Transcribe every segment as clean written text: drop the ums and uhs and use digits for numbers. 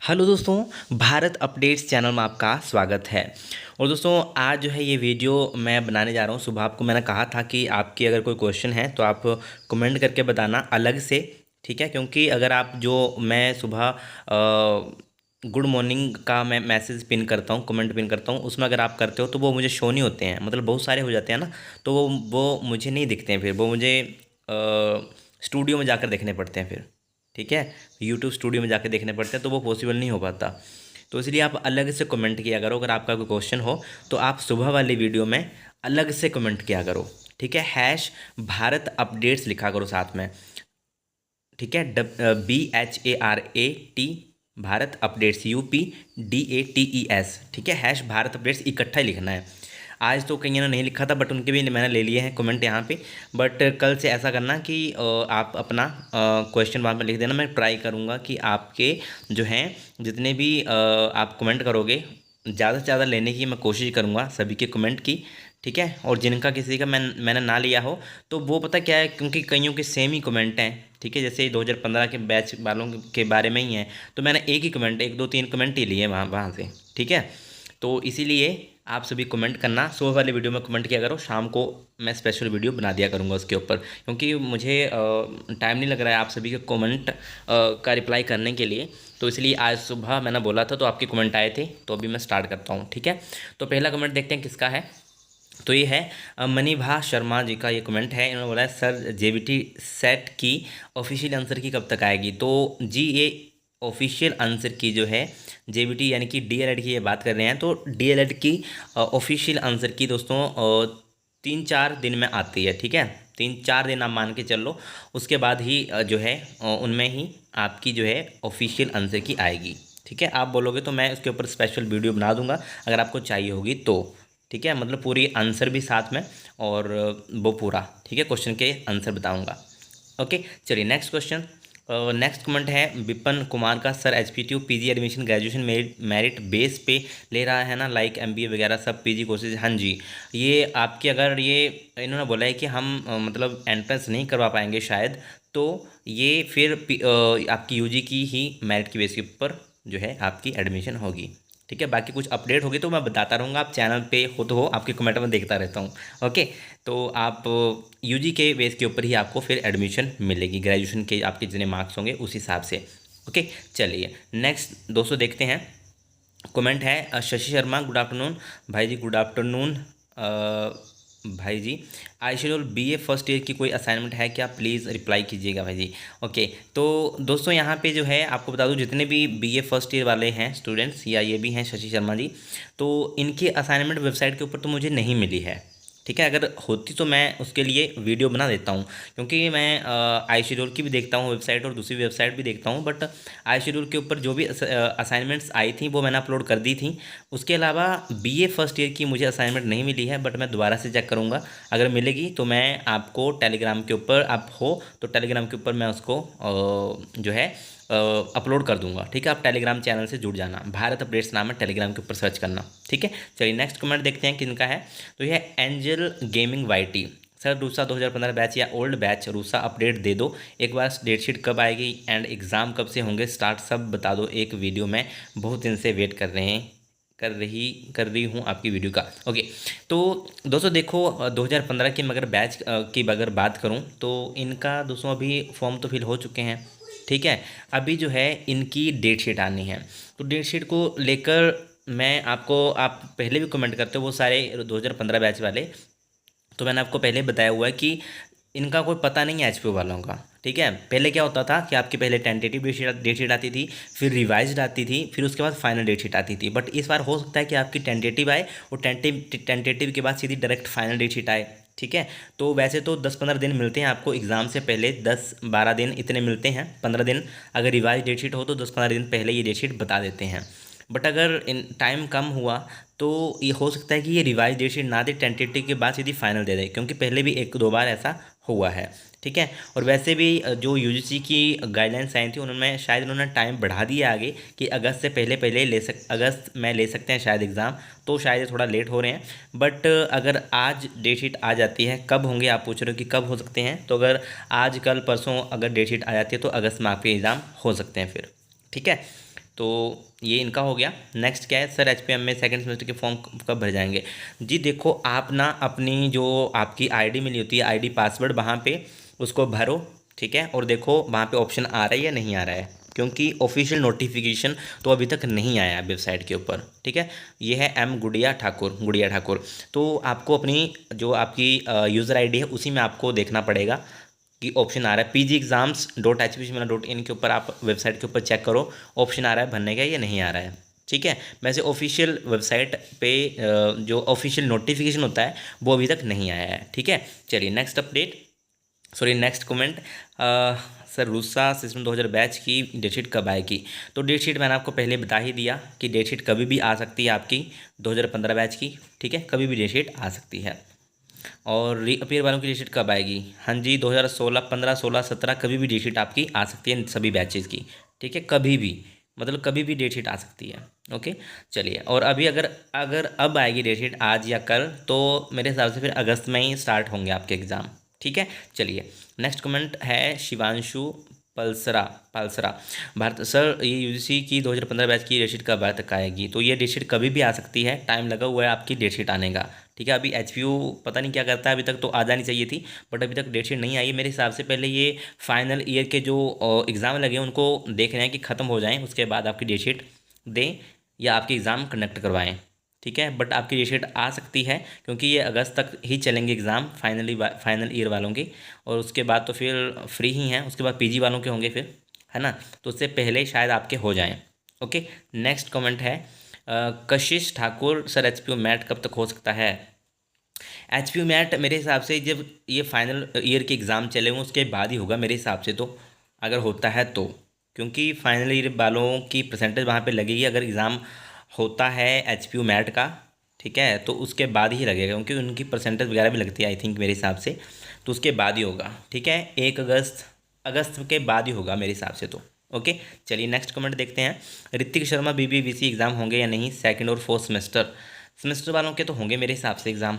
Hello दोस्तों, Bharat updates channel में आपका स्वागत है। और दोस्तों आज जो है ये वीडियो मैं बनाने जा रहा हूँ। सुबह आपको मैंने कहा था कि आपकी अगर कोई क्वेश्चन है तो आप कमेंट करके बताना अलग से, ठीक है। क्योंकि अगर आप जो मैं सुबह गुड मॉर्निंग का मैं मैसेज पिन करता हूँ, कमेंट पिन करता हूँ, उसमें अगर आप करते हो तो वो मुझे शो नहीं होते हैं, मतलब बहुत सारे हो जाते हैं ना, तो वो मुझे नहीं दिखते हैं। फिर वो मुझे स्टूडियो में जाकर देखने पड़ते हैं फिर, ठीक है। यूट्यूब स्टूडियो में जाके देखने पड़ते हैं तो वो पॉसिबल नहीं हो पाता। तो इसलिए आप अलग से कमेंट किया करो। अगर आपका कोई क्वेश्चन हो तो आप सुबह वाली वीडियो में अलग से कमेंट किया करो, ठीक है। हैश भारत अपडेट्स लिखा करो साथ में, ठीक है। BHARAT भारत अपडेट्स UPDATES, ठीक है। हैश भारत अपडेट्स इकट्ठा ही लिखना है। आज तो कईयों ने नहीं लिखा था बट उनके भी मैंने ले लिए हैं कमेंट यहाँ पे। बट कल से ऐसा करना कि आप अपना क्वेश्चन वहाँ पर लिख देना। मैं ट्राई करूँगा कि आपके जो हैं जितने भी आप कमेंट करोगे ज़्यादा से ज़्यादा लेने की मैं कोशिश करूँगा, सभी के कमेंट की, ठीक है। और जिनका किसी का मैंने ना लिया हो तो वो पता क्या है, क्योंकि कईयों के सेम ही कमेंट हैं, ठीक है। जैसे 2015 के बैच वालों के बारे में ही है तो मैंने एक ही कमेंट, एक दो तीन कमेंट ही लिए वहाँ से, ठीक है। तो इसीलिए आप सभी कमेंट करना, सुबह वाली वीडियो में कमेंट किया करो, शाम को मैं स्पेशल वीडियो बना दिया करूँगा उसके ऊपर, क्योंकि मुझे टाइम नहीं लग रहा है आप सभी के कमेंट का रिप्लाई करने के लिए। तो इसलिए आज सुबह मैंने बोला था तो आपके कमेंट आए थे, तो अभी मैं स्टार्ट करता हूँ, ठीक है। तो पहला कमेंट देखते हैं किसका है। तो ये है मनीभा शर्मा जी का ये कमेंट है। इन्होंने बोला है सर जेबीटी सेट की ऑफिशियल आंसर की कब तक आएगी। तो जी ये ऑफिशियल आंसर की जो है जेबीटी यानी कि डीएलएड की ये बात कर रहे हैं, तो डीएलएड की ऑफिशियल आंसर की दोस्तों 3-4 दिन में आती है, ठीक है। 3-4 दिन आप मान के चल लो, उसके बाद ही जो है उनमें ही आपकी जो है ऑफिशियल आंसर की आएगी, ठीक है। आप बोलोगे तो मैं उसके ऊपर स्पेशल वीडियो बना दूंगा अगर आपको चाहिए होगी तो, ठीक है। मतलब पूरी आंसर भी साथ में और वो पूरा, ठीक है, क्वेश्चन के आंसर बताऊंगा। ओके चलिए नेक्स्ट क्वेश्चन। नेक्स्ट कमेंट है विपिन कुमार का, sir HPTU PG admission graduation merit base पे ले रहा है ना, लाइक एमबीए वगैरह सब पीजी कोर्सेज। हाँ जी, ये आपकी अगर ये इन्होंने बोला है कि हम मतलब एंट्रेंस नहीं करवा पाएंगे शायद, तो ये फिर आपकी यूजी की ही मेरिट की बेस के ऊपर जो है आपकी एडमिशन होगी, ठीक है। बाकी कुछ अपडेट होगी तो मैं बताता रहूँगा, आप चैनल पे हो तो हो, आपके कमेंट में देखता रहता हूँ। ओके, तो आप यूजी के बेस के ऊपर ही आपको फिर एडमिशन मिलेगी, ग्रेजुएशन के आपके जितने मार्क्स होंगे उस हिसाब से। ओके चलिए नेक्स्ट दोस्तों देखते हैं। कमेंट है शशि शर्मा, गुड आफ्टरनून भाई जी, गुड आफ्टरनून भाई जी। आई शेड्यूल बीए फर्स्ट ईयर की कोई असाइनमेंट है क्या, प्लीज़ रिप्लाई कीजिएगा भाई जी। ओके, तो दोस्तों यहाँ पे जो है आपको बता दूँ, जितने भी बीए फर्स्ट ईयर वाले हैं स्टूडेंट्स या ये भी हैं शशि शर्मा जी, तो इनकी असाइनमेंट वेबसाइट के ऊपर तो मुझे नहीं मिली है, ठीक है। अगर होती तो मैं उसके लिए वीडियो बना देता हूँ, क्योंकि मैं आई शेड्यूल की भी देखता हूँ वेबसाइट और दूसरी वेबसाइट भी देखता हूँ। बट आई शेड्यूल के ऊपर जो भी असाइनमेंट्स आई थी वो मैंने अपलोड कर दी थी। उसके अलावा बीए फर्स्ट ईयर की मुझे असाइनमेंट नहीं मिली है, बट मैं दोबारा से चेक करूँगा। अगर मिलेगी तो मैं आपको टेलीग्राम के ऊपर, आप हो तो टेलीग्राम के ऊपर मैं उसको जो है अपलोड कर दूंगा, ठीक है। आप टेलीग्राम चैनल से जुड़ जाना, भारत अपडेट्स नाम है, टेलीग्राम के ऊपर सर्च करना, ठीक है। चलिए नेक्स्ट कमेंट देखते हैं किनका है। तो यह है angel gaming YT, sir RUSA 2015 batch या ओल्ड बैच रूसा अपडेट दे दो एक बार, डेटशीट कब आएगी एंड एग्ज़ाम कब से होंगे स्टार्ट, सब बता दो एक वीडियो में, बहुत दिन से वेट कर रही हूँ आपकी वीडियो का। ओके, तो दोस्तों देखो 2015 की मगर बैच की अगर बात करूँ तो इनका दोस्तों अभी फॉर्म तो फिल हो चुके हैं, ठीक है। अभी जो है इनकी डेट शीट आनी है, तो डेट शीट को लेकर मैं आपको, आप पहले भी कमेंट करते हो वो सारे 2015 बैच वाले, तो मैंने आपको पहले बताया हुआ है कि इनका कोई पता नहीं है एचपीओ वालों का, ठीक है। पहले क्या होता था कि आपकी पहले टेंटेटिव डेट शीट आती थी, फिर रिवाइज्ड आती थी, फिर उसके बाद फाइनल डेट शीट आती थी। बट इस बार हो सकता है कि आपकी टेंटेटिव आए और टेंटेटिव के बाद सीधी डायरेक्ट फाइनल डेट शीट आए, ठीक है। तो वैसे तो 10-15 दिन मिलते हैं आपको एग्ज़ाम से पहले, 10-12 दिन इतने मिलते हैं, 15 दिन अगर रिवाइज डेट शीट हो तो 10-15 दिन पहले ये डेट शीट बता देते हैं। बट अगर इन टाइम कम हुआ तो ये हो सकता है कि ये रिवाइज डेट शीट ना दे, टेंटेटिव के बाद सीधी फाइनल दे दे, क्योंकि पहले भी 1-2 बार ऐसा हुआ है, ठीक है। और वैसे भी जो यूजीसी की गाइडलाइंस आई थी उन्होंने शायद उन्होंने टाइम बढ़ा दिया आगे कि अगस्त से पहले पहले अगस्त में ले सकते हैं शायद एग्ज़ाम, तो शायद ये थोड़ा लेट हो रहे हैं। बट अगर आज डेट शीट आ जाती है, कब होंगे आप पूछ रहे हो कि कब हो सकते हैं, तो अगर आज कल परसों अगर डेट शीट आ जाती है तो अगस्त में आपके एग्ज़ाम हो सकते हैं फिर, ठीक है। तो ये इनका हो गया। नेक्स्ट क्या है सर, एचपीएम में सेकंड सेमेस्टर के फॉर्म कब भर जाएंगे? जी देखो, आप ना अपनी जो आपकी आईडी मिली होती है, आईडी पासवर्ड, वहाँ पे उसको भरो, ठीक है, और देखो वहाँ पे ऑप्शन आ रहा है या नहीं आ रहा है, क्योंकि ऑफिशियल नोटिफिकेशन तो अभी तक नहीं आया है वेबसाइट के ऊपर, ठीक है। ये है एम गुड़िया ठाकुर। तो आपको अपनी जो आपकी यूज़र आईडी है उसी में आपको देखना पड़ेगा कि ऑप्शन आ रहा है pgexams.hpcmla.in के ऊपर, आप वेबसाइट के ऊपर चेक करो ऑप्शन आ रहा है भरने का या नहीं आ रहा है, ठीक है। वैसे ऑफिशियल वेबसाइट पे जो ऑफिशियल नोटिफिकेशन होता है वो अभी तक नहीं आया है, ठीक है। चलिए next update, sorry next comment, sir RUSA system 2000 batch की डेटशीट कब आएगी? तो डेटशीट मैंने आपको पहले बता ही दिया कि डेटशीट कभी भी आ सकती है आपकी 2015 बैच की, ठीक है, कभी भी डेटशीट आ सकती है। और रीअपीयर वालों की डेटशीट कब आएगी? हाँ जी, 2016, 15, 16, 17 कभी भी डेटशीट आपकी आ सकती है सभी बैचेज़ की, ठीक है, कभी भी, मतलब कभी भी डेटशीट आ सकती है। ओके, चलिए, और अभी अगर अगर अब आएगी डेटशीट आज या कल, तो मेरे हिसाब से फिर अगस्त में ही स्टार्ट होंगे आपके एग्ज़ाम, ठीक है। चलिए नेक्स्ट कमेंट है शिवांशु पलसरा पलसरा भारत, सर ये यूजीसी की 2015 बैच की डेटशीट कब तक आएगी? तो ये डेटशीट कभी भी आ सकती है, टाइम लगा हुआ है आपकी डेटशीट आने का, ठीक है। अभी एचपीयू पता नहीं क्या करता है, अभी तक तो आ जानी चाहिए थी, बट अभी तक डेटशीट नहीं आई मेरे हिसाब से। पहले ये फाइनल ईयर के जो एग्ज़ाम लगे हैं उनको देख रहे हैं कि ख़त्म हो जाएं, उसके बाद आपकी डेटशीट दें या आपके एग्ज़ाम कंडक्ट करवाएं, ठीक है। बट आपकी डेटशीट आ सकती है क्योंकि ये अगस्त तक ही चलेंगे एग्ज़ाम फाइनल ईयर वालों के, और उसके बाद तो फिर फ्री ही हैं, उसके बाद पीजी वालों के होंगे फिर, है ना, तो उससे पहले शायद आपके हो जाएं। ओके, नेक्स्ट कमेंट है कशिश ठाकुर, सर एचपीयू मैट कब तक हो सकता है? एचपीयू मैट मेरे हिसाब से जब ये फाइनल ईयर के एग्ज़ाम चले हों उसके बाद ही होगा मेरे हिसाब से, तो अगर होता है तो, क्योंकि फाइनल ईयर वालों की परसेंटेज वहाँ पे लगेगी अगर एग्ज़ाम होता है एचपीयू मैट का, ठीक है, तो उसके बाद ही लगेगा, क्योंकि उनकी परसेंटेज वगैरह भी लगती है आई थिंक मेरे हिसाब से, तो उसके बाद ही होगा, ठीक है, 1 अगस्त के बाद ही होगा मेरे हिसाब से तो। ओके, चलिए नेक्स्ट कमेंट देखते हैं, ऋतिक शर्मा बीबीबीसी एग्ज़ाम होंगे या नहीं सेकंड और फोर्थ सेमेस्टर वालों के तो होंगे मेरे हिसाब से एग्ज़ाम।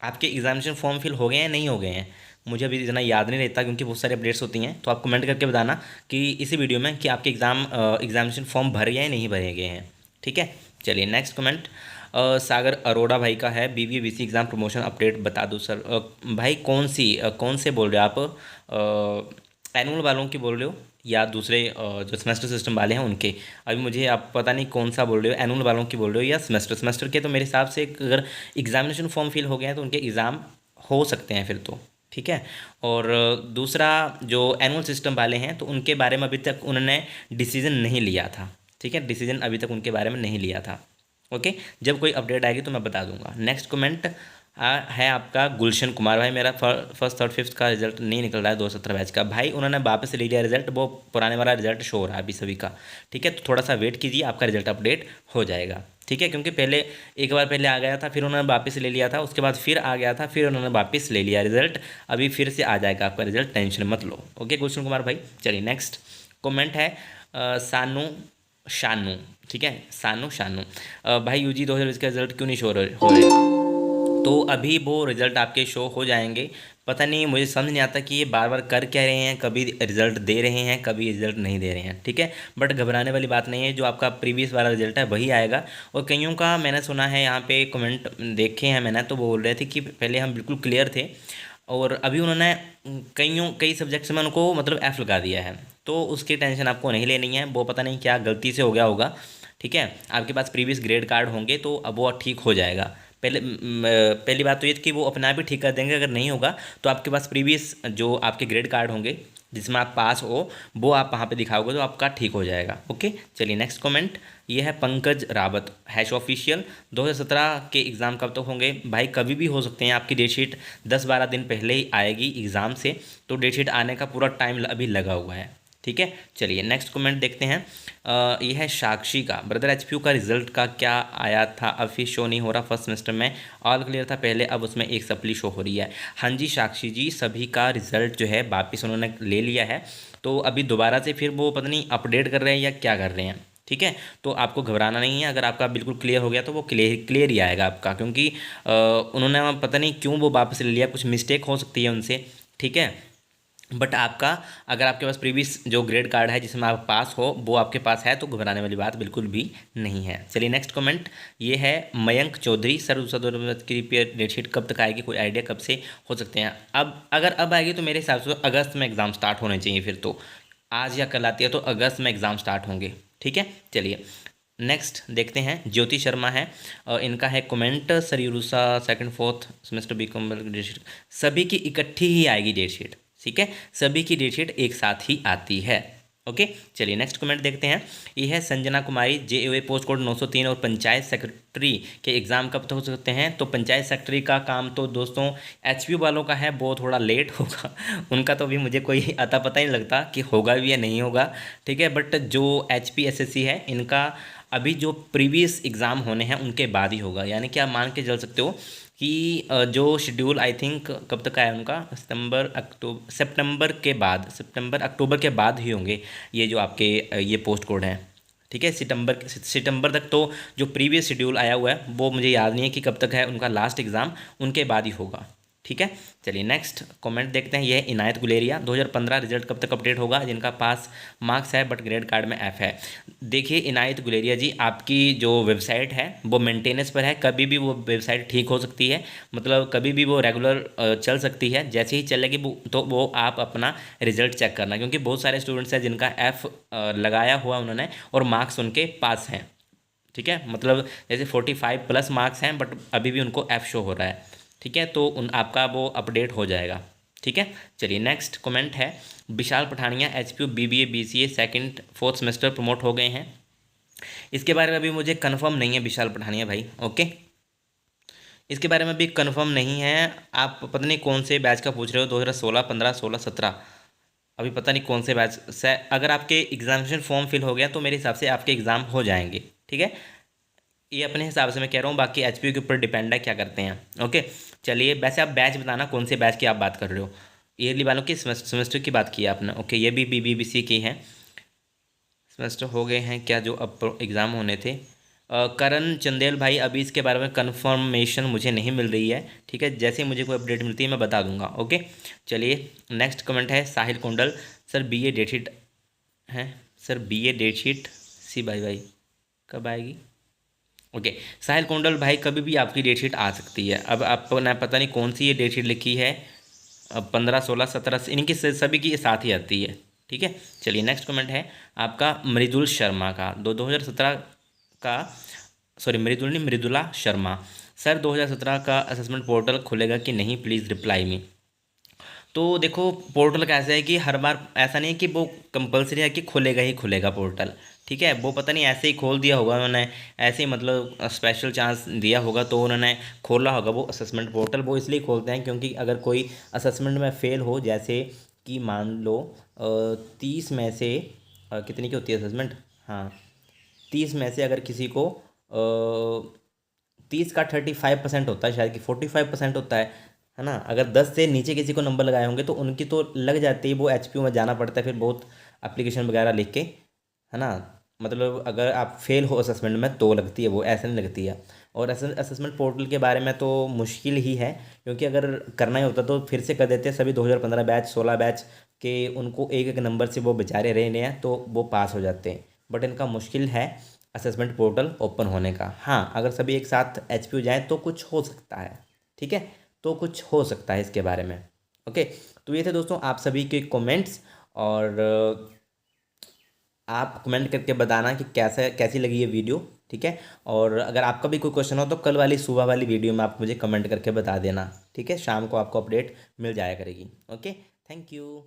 आपके एग्जामिनेशन फॉर्म फिल हो गए हैं नहीं हो गए हैं, मुझे अभी इतना याद नहीं रहता क्योंकि बहुत सारे अपडेट्स होती हैं, तो आप कमेंट करके बताना कि इसी वीडियो में कि आपके एग्जामिनेशन फॉर्म भरे या नहीं भरे गए हैं, ठीक है। चलिए नेक्स्ट कमेंट सागर अरोड़ा भाई का है, बीबीबीसी एग्ज़ाम प्रमोशन अपडेट बता दो सर। भाई कौन से बोल रहे हो आप, एनुअल वालों की बोल रहे हो या दूसरे जो सेमेस्टर सिस्टम वाले हैं उनके? अभी मुझे आप पता नहीं कौन सा बोल रहे हो, एनुअल वालों की बोल रहे हो या सेमेस्टर के? तो मेरे हिसाब से अगर एग्जामिनेशन फॉर्म फिल हो गया है तो उनके एग्ज़ाम हो सकते हैं फिर तो, ठीक है। और दूसरा जो एनुअल सिस्टम वाले हैं तो उनके बारे में अभी तक उन्होंने डिसीजन नहीं लिया था, ठीक है, डिसीजन अभी तक उनके बारे में नहीं लिया था। ओके, जब कोई अपडेट आएगी तो मैं बता दूंगा। नेक्स्ट कमेंट है आपका गुलशन कुमार, भाई मेरा फर्स्ट थर्ड फिफ्थ का रिजल्ट नहीं निकल रहा है 2017 बैच का। भाई उन्होंने वापस ले लिया रिजल्ट, वो पुराने वाला रिजल्ट शो हो रहा है अभी सभी का, ठीक है, तो थोड़ा सा वेट कीजिए, आपका रिजल्ट अपडेट हो जाएगा, ठीक है, क्योंकि पहले एक बार पहले आ गया था, फिर उन्होंने वापस ले लिया था, उसके बाद फिर आ गया था, फिर उन्होंने वापस ले लिया रिजल्ट, अभी फिर से आ जाएगा आपका रिजल्ट, टेंशन मत लो। ओके गुलशन कुमार भाई, चलिए नेक्स्ट कमेंट है सानू शानू, ठीक है, सानू शानू, भाई यूजी 2020 का रिजल्ट क्यों नहीं शो हो रहे? तो अभी वो रिज़ल्ट आपके शो हो जाएंगे, पता नहीं मुझे समझ नहीं आता कि ये बार बार कर क्या रहे हैं, कभी रिज़ल्ट दे रहे हैं कभी रिज़ल्ट नहीं दे रहे हैं, ठीक है, बट घबराने वाली बात नहीं है, जो आपका प्रीवियस वाला रिज़ल्ट है वही आएगा। और कईयों का मैंने सुना है यहाँ पे कमेंट देखे हैं मैंने, तो वो बोल रहे थे कि पहले हम बिल्कुल क्लियर थे और अभी उन्होंने कई सब्जेक्ट्स में उनको मतलब एफ़ लगा दिया है, तो उसकी टेंशन आपको नहीं लेनी है, वो पता नहीं क्या गलती से हो गया होगा, ठीक है। आपके पास प्रीवियस ग्रेड कार्ड होंगे तो अब वो ठीक हो जाएगा। पहली बात तो ये कि वो अपने आप ही ठीक कर देंगे, अगर नहीं होगा तो आपके पास प्रीवियस जो आपके ग्रेड कार्ड होंगे जिसमें आप पास हो वो आप वहाँ पे दिखाओगे तो आपका ठीक हो जाएगा। ओके, चलिए नेक्स्ट कमेंट, ये है पंकज रावत हैश ऑफिशियल, 2017 के एग्ज़ाम कब तक होंगे? भाई कभी भी हो सकते हैं, आपकी डेटशीट 10-12 दिन पहले ही आएगी एग्ज़ाम से, तो डेटशीट आने का पूरा टाइम अभी लगा हुआ है, ठीक है। चलिए नेक्स्ट कमेंट देखते हैं, यह है साक्षी का, ब्रदर एचपीयू का रिजल्ट का क्या आया था, अब फिर शो नहीं हो रहा, फर्स्ट सेमेस्टर में ऑल क्लियर था पहले, अब उसमें एक सप्ली शो हो रही है। हाँ जी साक्षी जी, सभी का रिजल्ट जो है वापस उन्होंने ले लिया है, तो अभी दोबारा से फिर वो पता नहीं अपडेट कर रहे हैं या क्या कर रहे हैं, ठीक है, तो आपको घबराना नहीं है, अगर आपका बिल्कुल क्लियर हो गया तो वो क्लियर ही आएगा आपका, क्योंकि उन्होंने पता नहीं क्यों वो वापस ले लिया, कुछ मिस्टेक हो सकती है उनसे, ठीक है, बट आपका, अगर आपके पास प्रीवियस जो ग्रेड कार्ड है जिसमें आप पास हो वो आपके पास है तो घबराने वाली बात बिल्कुल भी नहीं है। चलिए नेक्स्ट कमेंट ये है मयंक चौधरी, सर दूसरा 2025 की रिपेयर डेटशीट कब तक आएगी, कोई आइडिया कब से हो सकते हैं? अब अगर अब आएगी तो मेरे हिसाब से तो अगस्त में एग्ज़ाम स्टार्ट होने चाहिए, फिर तो आज या कल आती है तो अगस्त में एग्ज़ाम स्टार्ट होंगे। ठीक है, चलिए नेक्स्ट देखते हैं। ज्योति शर्मा है, इनका है कमेंट, सर यूरूसा second fourth semester BCom date sheet सभी की इकट्ठी ही आएगी डेटशीट। ठीक है, सभी की डेटशीट एक साथ ही आती है। ओके, चलिए नेक्स्ट कमेंट देखते हैं। ये है संजना कुमारी, JOA पोस्ट कोड 903 और पंचायत सेक्रेटरी के एग्ज़ाम कब तक हो सकते हैं? तो पंचायत सेक्रेटरी का काम तो दोस्तों HP वालों का है, वो थोड़ा लेट होगा उनका तो अभी मुझे कोई अता पता ही नहीं लगता कि होगा भी या नहीं होगा। ठीक है, बट जो HP SSC है इनका अभी जो प्रीवियस एग्ज़ाम होने हैं उनके बाद ही होगा, यानी कि आप मान के चल सकते हो कि जो शेड्यूल आई थिंक कब तक आया उनका, सितंबर अक्टूबर के बाद ही होंगे ये जो आपके ये पोस्ट कोड हैं। ठीक है, सितंबर तक तो जो प्रीवियस शेड्यूल आया हुआ है वो मुझे याद नहीं है कि कब तक है उनका लास्ट एग्ज़ाम, उनके बाद ही होगा। ठीक है, चलिए नेक्स्ट कमेंट देखते हैं। ये है इनायत गुलेरिया, 2015 रिजल्ट कब तक अपडेट होगा? जिनका पास मार्क्स है बट ग्रेड कार्ड में F है। देखिए इनायत गुलेरिया जी, आपकी जो वेबसाइट है वो मेंटेनेंस पर है, कभी भी वो वेबसाइट ठीक हो सकती है, मतलब कभी भी वो रेगुलर चल सकती है। जैसे ही चलेगी तो वो आप अपना रिजल्ट चेक करना, क्योंकि बहुत सारे स्टूडेंट्स हैं जिनका F लगाया हुआ उन्होंने और मार्क्स उनके पास हैं। ठीक है, मतलब जैसे 45 प्लस मार्क्स हैं बट अभी भी उनको F शो हो रहा है। ठीक है, तो आपका वो अपडेट हो जाएगा। ठीक है, चलिए नेक्स्ट कमेंट है Vishal Pathania, HPU BBA BCA second fourth semester promote हो गए हैं। इसके बारे में अभी मुझे कंफर्म नहीं है विशाल पठानिया भाई। ओके, इसके बारे में भी कंफर्म नहीं है। आप पता नहीं कौन से बैच का पूछ रहे हो, 2016 15 16 17, अभी पता नहीं कौन से बैच से। अगर आपके एग्जामिनेशन फॉर्म फिल हो गया तो मेरे हिसाब से आपके एग्ज़ाम हो जाएंगे। ठीक है, ये अपने हिसाब से मैं कह रहा हूँ, बाकी HP के ऊपर डिपेंड है क्या करते हैं। ओके, चलिए वैसे आप बैच बताना कौन से बैच की आप बात कर रहे हो, ईयरली वालों की सेमेस्टर की बात की है आपने। ओके, ये भी BBBC की है, सेमेस्टर हो गए हैं क्या जो अब एग्ज़ाम होने थे? करण चंदेल भाई, अभी इसके बारे में कंफर्मेशन मुझे नहीं मिल रही है। ठीक है, जैसे ही मुझे कोई अपडेट मिलती है मैं बता दूंगा। ओके, चलिए नेक्स्ट कमेंट है साहिल कुंडल, सर BA डेटशीट है, सर BA डेटशीट सी भाई कब आएगी? ओके, साहिल कुंडल भाई कभी भी आपकी डेटशीट आ सकती है। अब आपको ना पता नहीं कौन सी ये डेटशीट लिखी है, 15 16 17 इनकी सभी की साथ ही आती है। ठीक है, चलिए नेक्स्ट कमेंट है आपका मृदुल शर्मा का, 2017 का, सॉरी मृदुल नहीं मृदुला शर्मा, सर 2017 का असेसमेंट पोर्टल खुलेगा कि नहीं, प्लीज़ रिप्लाई मी। तो देखो पोर्टल कैसे है कि हर बार ऐसा नहीं है कि वो कंपलसरी है कि खुलेगा ही खुलेगा पोर्टल। ठीक है, वो पता नहीं ऐसे ही खोल दिया होगा उन्होंने, ऐसे ही मतलब स्पेशल चांस दिया होगा तो उन्होंने खोला होगा वो असेसमेंट पोर्टल। वो इसलिए खोलते हैं क्योंकि अगर कोई असेसमेंट में फ़ेल हो, जैसे कि मान लो 30 में से कितनी की होती है असेसमेंट, हाँ 30 में से अगर किसी को 30 का 35% होता है, शायद कि 45% होता है ना। अगर 10 से नीचे किसी को नंबर लगाए होंगे तो उनकी तो लग जाती है, वो HPU में जाना पड़ता है फिर बहुत एप्लीकेशन वगैरह लिख के, है ना। मतलब अगर आप फेल हो असेसमेंट में तो लगती है, वो ऐसे नहीं लगती है। और असेसमेंट पोर्टल के बारे में तो मुश्किल ही है, क्योंकि अगर करना ही होता तो फिर से कर देते। सभी 2015 बैच 16 बैच के उनको एक एक नंबर से वो बेचारे रहने हैं तो वो पास हो जाते हैं, बट इनका मुश्किल है असेसमेंट पोर्टल ओपन होने का। हाँ, अगर सभी एक साथ HPU जाएँ तो कुछ हो सकता है। ठीक है, तो कुछ हो सकता है इसके बारे में। ओके, तो ये थे दोस्तों आप सभी के कमेंट्स, और आप कमेंट करके बताना कि कैसी लगी ये वीडियो। ठीक है, और अगर आपका भी कोई क्वेश्चन हो तो कल वाली सुबह वाली वीडियो में आप मुझे कमेंट करके बता देना। ठीक है, शाम को आपको अपडेट मिल जाया करेगी। Okay, thank you.